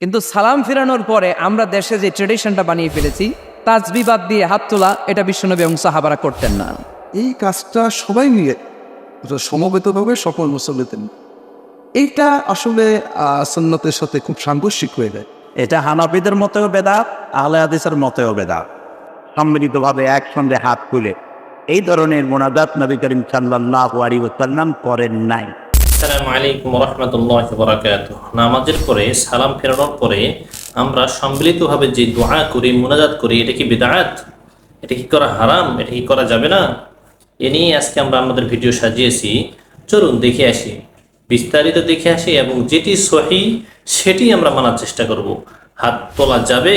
কিন্তু সালাম ফিরানোর পরে আমরা দেশে যে ট্রেডিশনটা বানিয়ে ফেলেছি, তাসবিহ বাদ দিয়ে হাত তোলা, এটা বিশ্বনবী এবং সাহাবারা করতেন না। এই কাজটা সবাই মিলে সমবেতভাবে সকল মুসল্লিদের, এইটা আসলে সুন্নতের সাথে খুব সাংঘর্ষিক হয়ে যায়। এটা হানাফিদের মতেও বেদাত, আহলে হাদিসের মতেও বেদাত। সম্মিলিতভাবে একসঙ্গে হাত তুলে এই ধরনের মোনাজাত নবী করিম সাল্লাল্লাহু আলাইহি ওয়াসাল্লাম করেন নাই। আসসালামু আলাইকুম ওয়া রাহমাতুল্লাহি ওয়া বারাকাতুহু। নামাজের পরে সালাম ফেরানোর পরে আমরা সম্মিলিতভাবে যে দোয়া করি, মুনাজাত করি, এটা কি বিদআত? এটা কি করা হারাম? এটা কি করা যাবে না? এ নিয়ে আজকে আমরা আমাদের ভিডিও সাজিয়েছি। চলুন দেখে আসি, বিস্তারিত দেখে আসি এবং যেটি সহিহ সেটি আমরা মানার চেষ্টা করব। হাত তোলা যাবে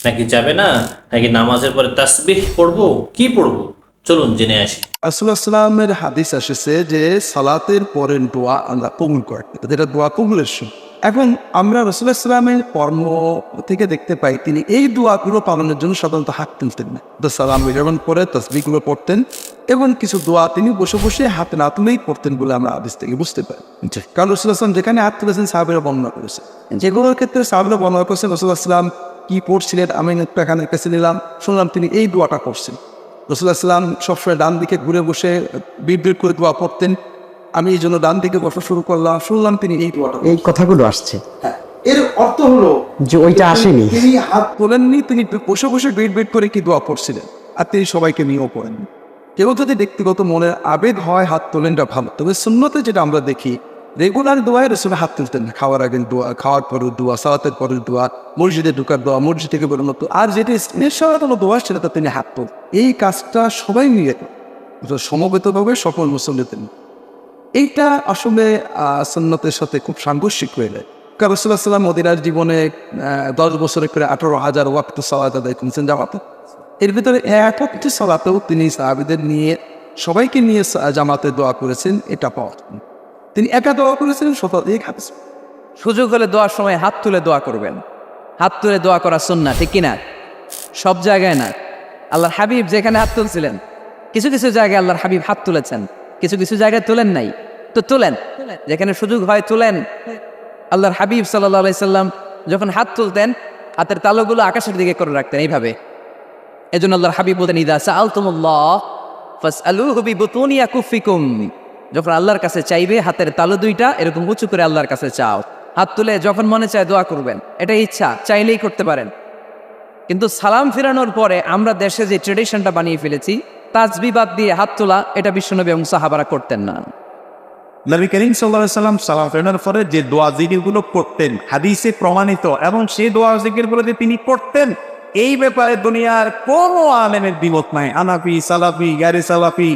নাকি যাবে না, নাকি নামাজের পরে তাসবিহ পড়বো, কি পড়বো, চলুন জেনে আসি। রাসূলুল্লাহ সাল্লাল্লাহু আলাইহি ওয়াসাল্লামের হাদিস এসেছে যে সালাতের পরের দোয়া আল্লাহ কবুল করেন, যেটা দোয়া কবুলের সময়। এখন আমরা রাসূলুল্লাহ সাল্লাল্লাহু আলাইহি ওয়াসাল্লামের কর্ম থেকে দেখতে পাই তিনি এই দোয়াগুলো পালনের জন্য সাধারণত হাত তুলতেন না। তো সালাম বিরামন করে তাসবিহগুলো পড়তেন এবং কিছু দোয়া তিনি বসে বসে হাতে না তুলেই পড়তেন বলে আমরা হাদিস থেকে বুঝতে পারি। কারণ রাসূলুল্লাহ সাল্লাল্লাহু আলাইহি ওয়াসাল্লাম যেখানে হাত তুলেছেন সাহাবীরা বর্ণনা করেছে, যেগুলোর ক্ষেত্রে সাহাবীরা বর্ণনা করেছেন রাসূলুল্লাহ সাল্লাল্লাহু আলাইহি ওয়াসাল্লাম কি পড়ছিলেন, আমি একটা এখানের কাছে নিলাম, শুনলাম তিনি এই দোয়াটা করছেন। রাসূলুল্লাহ সাল্লাল্লাহু আলাইহি ওয়াসাল্লাম সবসময় ডান দিকে ঘুরে বসে বিড়বিড় করে দোয়া পড়তেন। আমি এই জন্য ডান দিকে বসা শুরু করলাম, শুনলাম তিনি এই দোয়াটা। এই কথাগুলো আসছে এর অর্থ হলো যে ওইটা আসেনি। তিনি হাত তোলেননি, তিনি বসে বসে বিড়বিড় করে কি দোয়া পড়ছিলেন, আর তিনি সবাইকে নিয়েও পড়েন। কেউ যদি ব্যক্তিগত মনের আবেগ হয় হাত তোলেনটা ভালো, তবে সুন্নতে যেটা আমরা দেখি রেগুলার দোয়ায় রাসূল হাত তুলতেন না। খাওয়ার আগের দোয়া, খাওয়ার পরের দোয়া, সালাতের পরের দোয়া, মসজিদে ঢোকার দোয়া, মসজিদ থেকে বেরোনো দোয়া, আর যেটা স্পেশাল দোয়া সেটা তিনি হাত তোল। এই কাজটা সবাই মিলে সমবেতভাবে সকল মুসল্লিদের, এইটা আসলে সুন্নতের সাথে খুব সাংঘর্ষিক হয়ে যায়। কারণ রাসূলুল্লাহ সাল্লাল্লাহু আলাইহি ওয়াসাল্লাম মদিনার জীবনে 10 বছরে করে 18,000 ওয়াক্ত সালাত আদায় করেছেন জামাতে। এর ভিতরে একটি সালাতেও তিনি সাহাবীদের নিয়ে সবাইকে নিয়ে জামাতে দোয়া করেছেন, এটা পাওয়া যায়। তিনি একা দোয়া করেছিলেন শতাধিক হাদিস। সুযোগ হলে দোয়ার সময় হাত তুলে দোয়া করবেন। হাত তুলে দোয়া করা সুন্নাহ, ঠিক কিনা? সব জায়গায় না। আল্লাহর হাবিব যেখানে হাত তুলছিলেন, কিছু কিছু জায়গায় আল্লাহর হাবিব হাত তুলেছেন, কিছু কিছু জায়গায় তুলেন নাই। তো তুলেন, যেখানে সুযোগ হয় তুলেন। আল্লাহর হাবিব সাল্লাল্লাহু আলাইহি সাল্লাম যখন হাত তুলতেন, হাতের তালুগুলো আকাশের দিকে করে রাখতেন এইভাবে। এজন্য আল্লাহর হাবিব বলতেন, ইযা সাআলতুমুল্লাহ ফাসআলুহু বিবুতুনি আকুফিকুম। যখন আল্লাহর কাছে চাইবে, হাতের তালু দুইটা এরকম উঁচু করে আল্লাহর কাছে চাও। হাত তুলে যখন মনে চায় দোয়া করবেন, এটা ইচ্ছা, চাইলেই করতে পারেন। কিন্তু সালাম ফিরানোর পরে আমরা দেশে যে ট্রেডিশনটা বানিয়ে ফেলেছি, তাসবিহ বাদ দিয়ে হাত তোলা, এটা বিশ্বনবী এবং সাহাবারা করতেন না। নবী করিম সাল্লাল্লাহু আলাইহি ওয়াসাল্লাম সালাম ফেরানোর পরে যে দোয়া জিকিরগুলো করতেন হাদিসে প্রমাণিত, এবং সেই দোয়া জিকিরগুলো যে তিনি করতেন, এই ব্যাপারে দুনিয়ার কোনো আলেমের দ্বিমত নাই। হানাফি, সালাফি, গায়রে সালাফি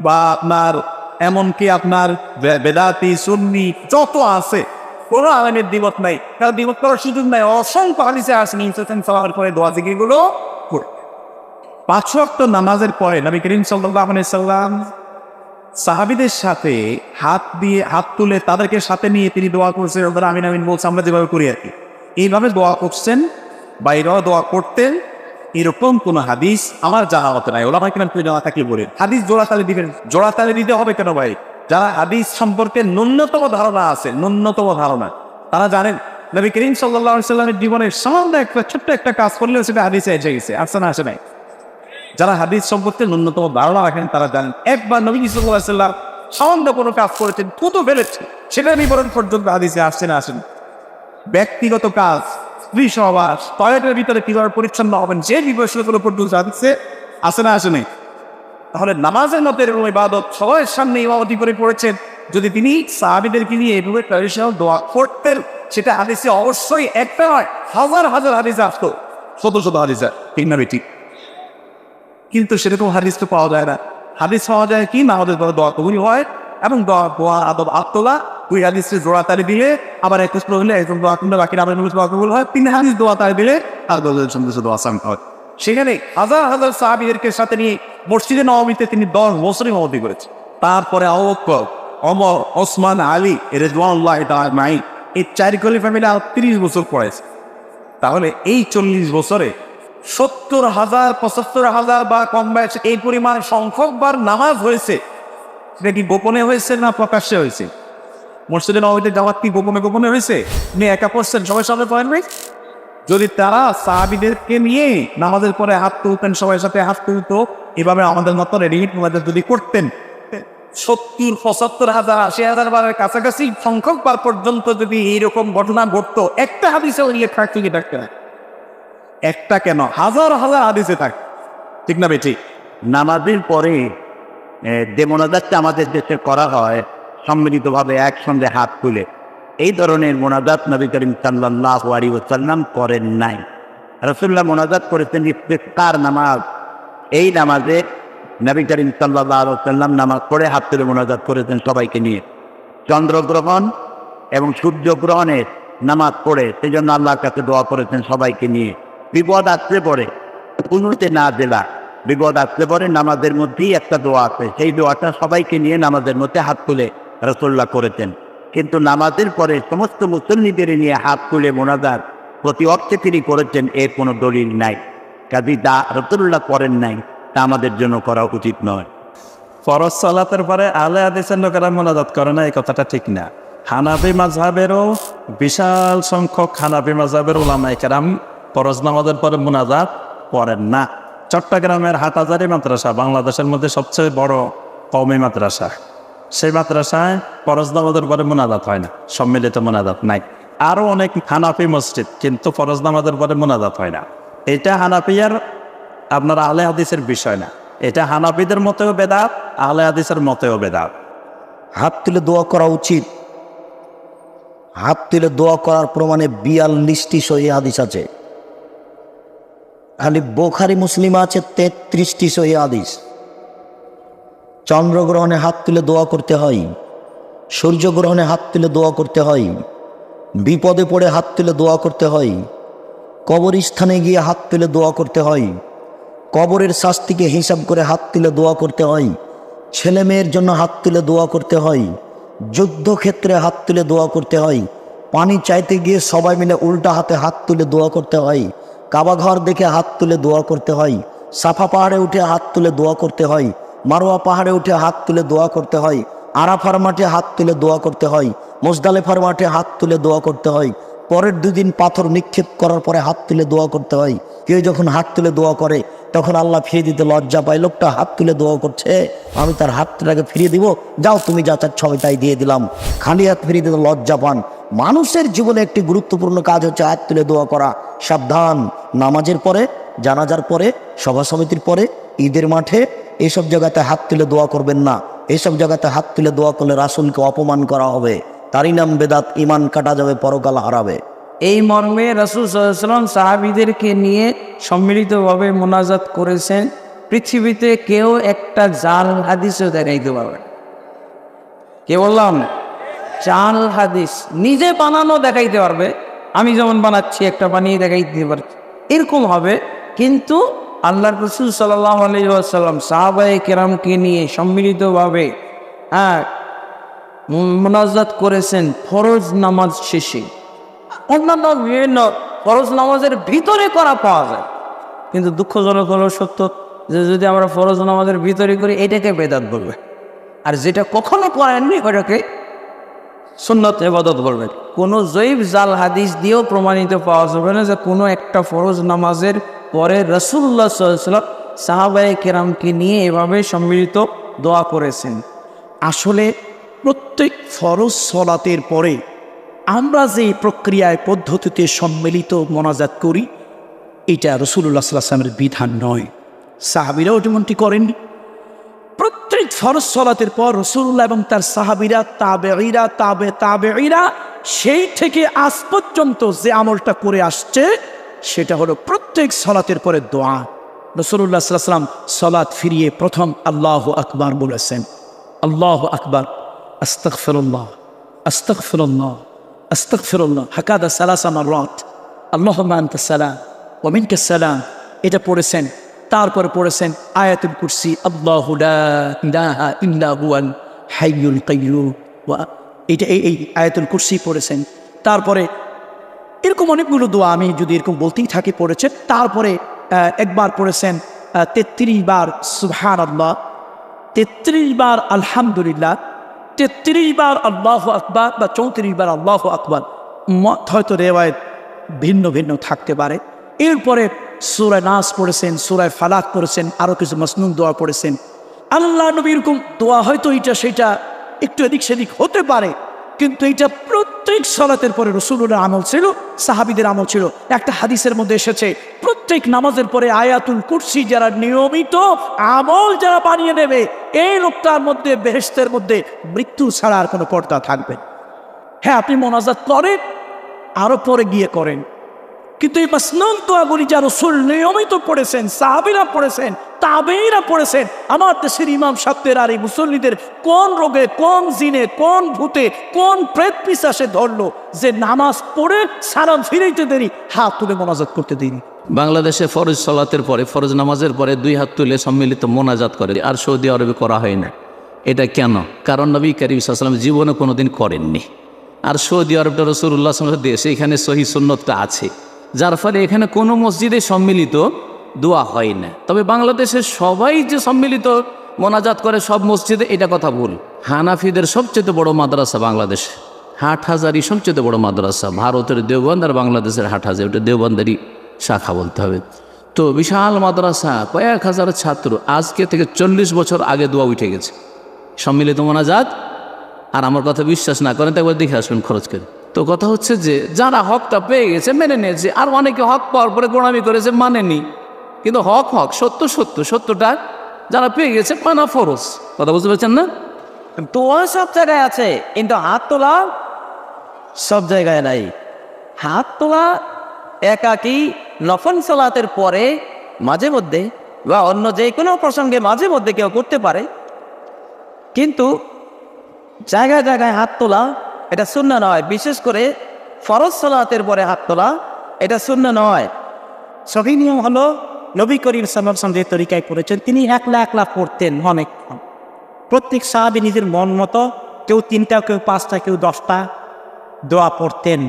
বা আপনার এমনকি আপনার বেদাতি, সুন্নি যত আছে, কোনো আলেমের দ্বিমত নাই। কারণ দ্বিমত করার সুযোগ নাই। অসংখ্য হাদিসে আসেন ইনসান সালামের পরে দোয়া জিকিরগুলো করে। 5 ওয়াক্ত নামাজের পরে নবী করিম সাল্লাল্লাহু আলাইহি ওয়াসাল্লাম সাহাবীদের সাথে হাত তুলে তাদেরকে সাথে নিয়ে তিনি দোয়া করছেন। ওরা আমিন আমিন বলছে, আমরা যেভাবে করি আর কি, এইভাবে দোয়া করছেন, বাইরেও দোয়া করতেন, এরকম কোনো হাদিস আমার জানা মতো নাই। ওরা ভাই কেন জানা থাকলে বলেন হাদিস জোড়াতালি দিবেন। জোড়াতালি দিতে হবে কেন ভাই? যারা হাদিস সম্পর্কে ন্যূনতম ধারণা আছে, ন্যূনতম ধারণা, তারা জানেন নবী করিম সাল্লাল্লাহু আলাইহি ওয়াসাল্লামের জীবনের সামান্য একটা ছোট্ট একটা কাজ করলেও সেটা হাদিসে এসে গেছে, আসছে না আসে নাই। যারা হাদিস সম্পর্কে ন্যূনতম ধারণা রাখেন তারা জানেন একবার নবী সাল্লাল্লাহু আলাইহি ওয়াসাল্লাম সামান্য কোনো কাজ করেছেন, থুতু ফেলেছেন, সেটা বিবরণ পর্যন্ত হাদিসে আসছে না আসেন। ব্যক্তিগত কাজ, স্ত্রী সহবাস, টয়লেটের ভিতরে কিভাবে পরিচ্ছন্ন হবেন, যে বিষয়গুলো পর্যন্ত হাদিসে আসে না আসে নাই। তাহলে নামাজের মতো এরকম ইবাদত সবার সামনে ইমামতি করে পড়েছেন, যদি তিনি সাহাবীদেরকে নিয়ে এভাবে ট্র্যাডিশনাল দোয়া করতেন, সেটা হাদিসে অবশ্যই একটা নয়, হাজার হাজার হাদিসে আসতো, শত শত হাদিসে, ঠিক না বেঠিক? কিন্তু সেরকম হাদিস তো পাওয়া যায় না। হাদিস পাওয়া যায় কি না, আমাদের দোয়া কবুল হয় এবং দোয়া আদব আত্মলা, ওই হাদিসে জোড়া তালি দিলে আবার এক প্রশ্ন হলে একজন দোয়া করলে বাকি আমাদের দোয়া কবুল হয়। 3 হাদিস দোয়া তালি দিলে আর 10 সন্দেশ দোয়া সাম হয়। সেখানে হাজার হাজার সাহাবীদেরকে সাথে নিয়ে মসজিদে নববীতে তিনি 10 বছরই ইমামতি করেছেন। তারপরে আবু বকর, ওমর, ওসমান, আলী রাদিয়াল্লাহু তাআলা আজমাইন, এই 4 খলিফা মিলে 30 বছর পড়েছে। তাহলে এই 40 বছরে 70,000, 75,000 বা কম বয়সে এই পরিমাণ সংখ্যকবার নামাজ হয়েছে। সেটা কি গোপনে হয়েছে না প্রকাশ্যে হয়েছে? মসজিদে নববীতে জামাত কি গোপনে গোপনে হয়েছে? আপনি একা পড়ছেন, সবাই সামনে পড়েন নাই? যদি তারা সাহাবীদেরকে নিয়ে নামাজের পরে হাত তুলতেন, সবাই সাথে হাত তুলতো, এভাবে আমাদের মতো রেডিমেড মোনাজাত যদি করতেন, 70, 75 হাজার, 80,000 বারের কাছাকাছি সংখ্যক বার পর্যন্ত যদি এইরকম ঘটনা ঘটতো, একটা হাদিসে উল্লেখ থাকতো কি থাকতে না? একটা কেন, হাজার হাজার হাদিসে থাক, ঠিক না বেঠি? নামাজের পরে যে মোনাজাতটা আমাদের দেশে করা হয় সম্মিলিতভাবে একসঙ্গে হাত তুলে, এই ধরনের মোনাজাত নবী করিম সাল্লাল্লাহু আলাইহি ওয়াসাল্লাম করেন নাই। রাসূলুল্লাহ মোনাজাত করেছেন ইফতিকার নামাজ। এই নামাজে নবী করিম সাল্লাল্লাহু আলাইহি ওয়াসাল্লাম নামাজ পড়ে হাত তুলে মোনাজাত করেছেন সবাইকে নিয়ে। চন্দ্রগ্রহণ এবং সূর্যগ্রহণের নামাজ পড়ে সেই জন্য আল্লাহর কাছে দোয়া করেছেন সবাইকে নিয়ে। বিপদ আসলে পড়ে কুনুতে না দেলা, বিপদ আসলে পরে নামাজের মধ্যেই একটা দোয়া আছে, সেই দোয়াটা সবাইকে নিয়ে নামাজের মধ্যে হাত তুলে রাসূলুল্লাহ করেছেন। কিন্তু নামাজের পরে সমস্ত মুসল্লিদের নিয়ে হাত তুলে মোনাজাত প্রতি অর্থে তিনি করেছেন, এর কোনো দলিল নাই। কাজী দা রাসূলুল্লাহ করেন নাই, তা আমাদের জন্য করা উচিত নয়। ফরজ সালাতের পরে আলে হাদিসের লোকেরা মোনাজাত করে না, এই কথাটা ঠিক না। হানাফি মাযহাবেরও বিশাল সংখ্যক হানাফি মাযহাবের উলামায়ে কেরাম ফরজ নামাজের পরে মোনাজাত করেন না। চট্টগ্রামের হাটহাজারী মাদ্রাসা বাংলাদেশের মধ্যে সবচেয়ে বড় কওমি মাদ্রাসা, সেই মাদ্রাসায় ফরজ নামাজের পরে মোনাজাত হয় না, সম্মিলিত মোনাজাত নাই। আরও অনেক হানাফি মসজিদ, কিন্তু ফরজ নামাজের পরে মোনাজাত হয় না। এটা হানাফিয়ার আপনার আহলে হাদিসের বিষয় না, এটা হানাফিদের মতেও বেদাত, আহলে হাদিসের মতেও বেদাত। হাত তুলে দোয়া করা উচিত। হাত তুলে দোয়া করার প্রমাণে 42টি সহিহ হাদিস আছে। খালি বুখারী মুসলিম আছে 33টি সহিহ হাদিস। চন্দ্রগ্রহণে হাত তুলে দোয়া করতে হয়, সূর্যগ্রহণে হাত তুলে দোয়া করতে হয়, বিপদে পড়ে হাত তুলে দোয়া করতে হয়, কবরস্থানে গিয়ে হাত তুলে দোয়া করতে হয়, কবরের শাস্তিকে হিসাব করে হাত তুলে দোয়া করতে হয়, ছেলে মেয়ের জন্য হাত তুলে দোয়া করতে হয়, যুদ্ধক্ষেত্রে হাত তুলে দোয়া করতে হয়, পানি চাইতে গিয়ে সবাই মিলে উল্টা হাতে হাত তুলে দোয়া করতে হয়, কাবা ঘর দেখে হাত তুলে দোয়া করতে হয়, সাফা পাহাড়ে উঠে হাত তুলে দোয়া করতে হয়, মারোয়া পাহাড়ে উঠে হাত তুলে দোয়া করতে হয়, আরাফার মাঠে হাত তুলে দোয়া করতে হয়, মুজদালিফার মাঠে হাত তুলে দোয়া করতে হয়, পরের 2 দিন পাথর নিক্ষেপ করার পরে হাত তুলে দোয়া করতে হয়। কেউ যখন হাত তুলে দোয়া করে তখন আল্লাহ ফিরিয়ে দিতে লজ্জা পায়, লোকটা হাত তুলে দোয়া করছে, আমি তার হাতটাকে ফিরিয়ে দিব, যাও তুমি যা চাচ্ছ আমি তাই দিয়ে দিলাম। খালি হাত ফিরিয়ে দিতে লজ্জা পান। মানুষের জীবনে একটি গুরুত্বপূর্ণ কাজ হচ্ছে হাত তুলে দোয়া করা। সাবধান, নামাজের পরে, জানাজার পরে, সভা সমিতির পরে, ঈদের মাঠে এইসব জায়গাতে হাত তুলে দোয়া করবেন না। এইসব জায়গাতে হাত তুলে দোয়া করলে রাসূলকে অপমান করা হবে, তারই নাম বেদাত, ঈমান কাটা যাবে, পরকাল হারাবে। এই মর্মে রাসূল সাল্লাল্লাহু আলাইহি ওয়াসাল্লাম সাহাবীদেরকে নিয়ে সম্মিলিতভাবে মোনাজাত করেছেন। পৃথিবীতে কেউ একটা জাল হাদিসও দেখাইতে পারবে না। কে বললাম? জাল হাদিস নিজে বানানো দেখাইতে পারবে, আমি যেমন বানাচ্ছি একটা বানিয়ে দেখাইতে পারছি, এরকম হবে। কিন্তু আল্লাহর রাসূল সাল্লাল্লাহু আলাইহি ওয়াসাল্লাম সাহাবায়ে কেরামকে নিয়ে সম্মিলিতভাবে মোনাজাত করেছেন ফরজ নামাজ শেষে। অন্যান্য বিভিন্ন ফরজ নামাজের ভিতরে করা পাওয়া যায়, কিন্তু দুঃখজনক হলো সত্য যে যদি আমরা ফরজ নামাজের ভিতরে করি এটাকে বেদাত বলবে, আর যেটা কখনো করেননি ওটাকে সুন্নত ইবাদত বলবে। কোনো জয়ীফ জাল হাদিস দিয়েও প্রমাণিত পাওয়া যাবে না যে কোনো একটা ফরজ নামাজের পরে রাসূলুল্লাহ সাল্লাল্লাহু আলাইহি ওয়াসাল্লাম সাহাবায়ে কেরামকে নিয়ে এভাবে সম্মিলিত দোয়া করেছেন। আসলে প্রত্যেক ফরজ সলাতের পরে আমরা যে প্রক্রিয়ায় পদ্ধতিতে সম্মিলিত মোনাজাত করি, এটা রাসূলুল্লাহ সাল্লাল্লাহু আলাইহি ওয়াসাল্লামের বিধান নয়, সাহাবীরাও যেমনটি করেননি। প্রত্যেক ফরজ সলাতের পর রাসূলুল্লাহ এবং তার সাহাবীরা, তাবেঈরা সেই থেকে আজ পর্যন্ত যে আমলটা করে আসছে সেটা হলো প্রত্যেক সলাতের পরে দোয়া। রাসূলুল্লাহ সাল্লাল্লাহু আলাইহি ওয়াসাল্লাম সলাত ফিরিয়ে প্রথম আল্লাহু আকবার বলেছেন, আল্লাহু আকবার, আস্তাগফিরুল্লাহ, আস্তাগফিরুল্লাহ, আস্তাগফিরুল্লাহ, হাকাদা সালাসা মাররাত, আল্লাহুম্মা আনতাস সালাম ওয়া মিনকাস সালাম, এটা পড়েছেন। তারপরে পড়েছেন আয়াতুল কুরসি, আল্লাহু লা ইলাহা ইল্লা হুয়াল হাইয়ুল কাইয়্যুম, এটা এই আয়াতুল কুরসি পড়েছেন। তারপরে এরকম অনেকগুলো দোয়া আমি যদি এরকম বলতেই থাকি পড়েছেন। তারপরে একবার পড়েছেন 33 বার সুবহানাল্লাহ, 33 বার আলহামদুলিল্লাহ, 33 বার আল্লাহ আকবার বা 34 বার আল্লাহ আকবার, হয়তো রেওয়ায়ত ভিন্ন ভিন্ন থাকতে পারে। এরপরে সূরা নাস পড়েছেন, সূরা ফালাক পড়েছেন, আরও কিছু মাসনুন দোয়া পড়েছেন। আল্লাহ নবী এরকম দোয়া হয়তো এটা সেটা একটু এদিক সেদিক হতে পারে, কিন্তু এটা প্রত্যেক সালাতের পরে রাসূলুল্লাহর আমল ছিল, সাহাবীদের আমল ছিল। একটা হাদিসের মধ্যে এসেছে প্রত্যেক নামাজের পরে আয়াতুল কুরসি যারা নিয়মিত আমল যারা বানিয়ে নেবে, এই লোকটার মধ্যে বেহেশতের মধ্যে মৃত্যু ছাড়া আর কোনো পর্দা থাকবে না। হ্যাঁ, আপনি মোনাজাত করেন, আরও পরে গিয়ে করেন, কিন্তু এই মাসনুন দোয়াগুলি যা রাসূল নিয়মিত পড়েছেন, সাহাবীরা পড়েছেন, তাবেঈরা পড়েছেন, আমার দেশের ইমাম সাহেবদের আর এই মুসল্লিদের কোন রোগে, কোন জিনে, কোন ভূতে, কোন প্রেত পিশাচে ধরলো যে নামাজ পড়ে সালাম ফিরাইতে দেরি, হাত তুলে মোনাজাত করতে দেরি। বাংলাদেশে ফরজ সালাতের পরে, ফরজ নামাজের পরে 2 হাত তুলে সম্মিলিত মোনাজাত করে, আর সৌদি আরবে করা হয় না। এটা কেন? কারণ নবী করিম সাল্লাল্লাহু আলাইহি ওয়াসাল্লাম জীবনে কোনোদিন করেননি। আর সৌদি আরবটা রাসূলুল্লাহ সাল্লাল্লাহু আলাইহি ওয়াসাল্লামের দেশ, এখানে সহি সুন্নতটা আছে, যার ফলে এখানে কোনো মসজিদে সম্মিলিত দোয়া হয় না। তবে বাংলাদেশের সবাই যে সম্মিলিত মোনাজাত করে সব মসজিদে, এটা কথা ভুল। হানাফিদের সবচেয়ে বড় মাদ্রাসা বাংলাদেশে হাটহাজারি, সবচেয়ে বড় মাদ্রাসা। ভারতের দেওবন্দ আর বাংলাদেশের হাটহাজারি, ওটা দেওবন্দারি শাখা বলতে হবে। তো বিশাল মাদ্রাসা, কয়েক হাজার ছাত্র, আজকে থেকে 40 বছর আগে দোয়া উঠে গেছে সম্মিলিত মোনাজাত। আর আমার কথা বিশ্বাস না করেন তো একবার দেখে আসবেন খরচ করে। তো কথা হচ্ছে যে যারা হকটা পেয়ে গেছে মেনে নিয়েছে, আর অনেকে হক পাওয়ার পরে গোড়ামি করেছে, মানেনি। কিন্তু হক হক, সত্য সত্য, সত্যটা যারা পেয়ে গেছে মানা ফরজ। কথা বুঝতে পারছেন না? দোয়া সব জায়গায় আছে, কিন্তু হাত তোলা সব জায়গায় নাই। হাত তোলা একাকি নফল সালাতের পরে মাঝে মধ্যে বা অন্য যে কোনো প্রসঙ্গে মাঝে মধ্যে কেউ করতে পারে, কিন্তু জায়গায় জায়গায় হাত তোলা এটা সুন্নাহ নয়। বিশেষ করে ফরজ সালাতের পরে হাত তোলা এটা সুন্নাহ নয়। সহি নিয়ম হলো নবী করিম সাল্লাল্লাহু আলাইহি ওয়াসাল্লাম যে তরিকায় করেছেন, তিনি একলা একলা পড়তেন অনেক। প্রত্যেক সাহাবী নিজের মন মতো, কেউ 3টা, কেউ 5টা, কেউ 10টা দোয়া পড়তেন,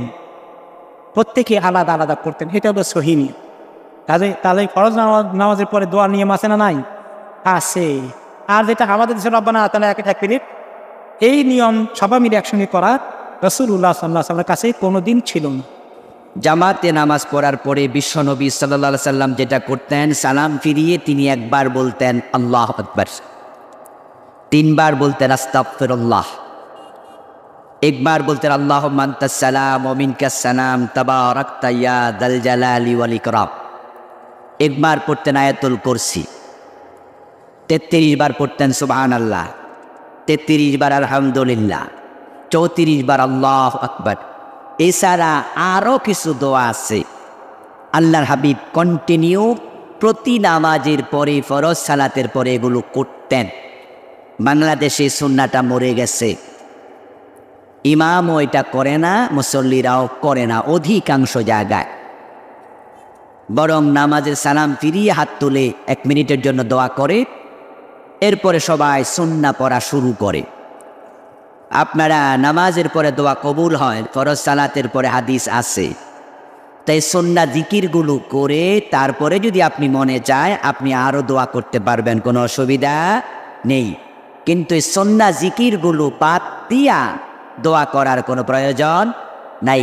প্রত্যেকে আলাদা আলাদা পড়তেন। এটা হলো সহি নিয়ম। তাহলে ফরজ নামাজের পরে দোয়া নিয়ম আছে না নাই? আছে। আর যেটা আমাদের দেশের রব্বানা আতানা এক মিনিট, এই নিয়ম সবাই মিলে একসঙ্গে করা রাসূলুল্লাহ সাল্লাল্লাহু আলাইহি ওয়াসাল্লামের কাছে কোনোদিন ছিল না। জামাতে নামাজ পড়ার পরে বিশ্বনবী সাল্লাল্লাহু আলাইহি সাল্লাম যেটা করতেন, সালাম ফিরিয়ে তিনি একবার বলতেন আল্লাহু আকবার, 3 বার বলতেন আস্তাগফিরুল্লাহ, একবার বলতেন আল্লাহুম্মা আনতাস সালাম ওয়া মিনকাস সালাম তাবারাকতা ইয়া যাল জালালি ওয়াল ইকরাম, একবার পড়তেন আয়াতুল কুরসি, 33 বার পড়তেন সুবহানাল্লাহ, 33 বার আলহামদুলিল্লাহ, 34 বার আল্লাহু আকবার। এছাড়া আরও কিছু দোয়া আছে। আল্লাহর হাবিব কন্টিনিউ প্রতি নামাজের পরে, ফরজ সালাতের পরে এগুলো করতেন। বাংলাদেশে সুন্নাহটা মরে গেছে, ইমামও এটা করে না, মুসল্লিরাও করে না অধিকাংশ জায়গায়। বরং নামাজের সালাম ফিরিয়ে হাত তুলে 1 মিনিটের জন্য দোয়া করে, এরপরে সবাই সুন্নাহ পড়া শুরু করে। আপনারা নামাজের পরে দোয়া কবুল হয়, ফরজ সালাতের পরে হাদিস আছে, তাই সুন্নাহ জিকিরগুলো করে তারপরে যদি আপনি মনে চায় আপনি আরও দোয়া করতে পারবেন, কোনো অসুবিধা নেই। কিন্তু এই সুন্নাহ জিকিরগুলো বাদ দিয়া দোয়া করার কোনো প্রয়োজন নাই।